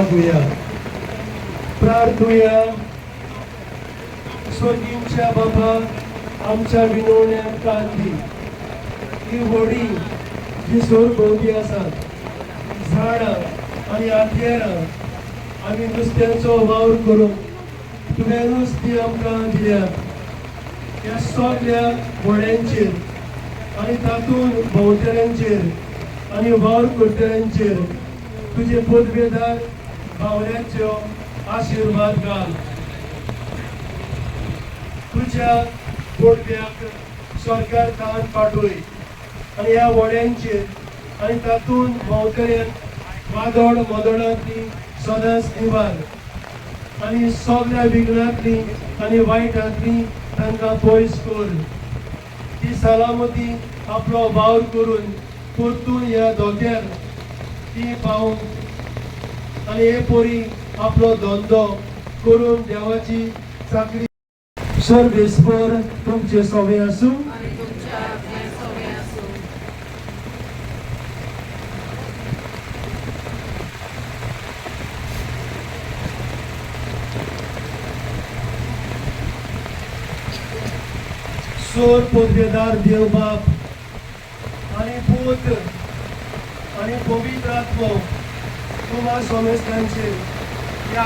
मागुया, प्रार्थुया. स्वर्गींच्या बाबा, आमच्या विनवण्या कांती ही व्हडी जी सोर भोवती आसात, झाडां आनी आथेरां आमी नुस्त्यांचो वावर करून तुवेंच ती आमकां दिल्यात. ह्या सगळ्या व्हड्यांचेर आनी तातूंत भोंवतऱ्यांचेर आनी वावर करतल्यांचेर तुजे पदवेदार बावल्यांचो आशिर्वाद घाल. तुज्या गोडव्याक सरकार ताण पाठय आनी ह्या व्हड्यांचेर आनी तातूंत भोंवतऱ्यांक वादळ मोदळांतली सदांच निवार आनी सगळ्या विघ्नांतली आनी वायटांतली तांकां पयस कर. ती सलामती आपलो वावर करून परतून ह्या धोक्यार ती पावूंक आनी हे पोरी आपलो धंदो करून देवाची चाकरी. सर्वेस्पर तुमचे सोवे आसूं. सोर पदवेदार देव बाप आनी पूत आनी पवित्र आत्मो तुम्हा सोमेस्तांचेर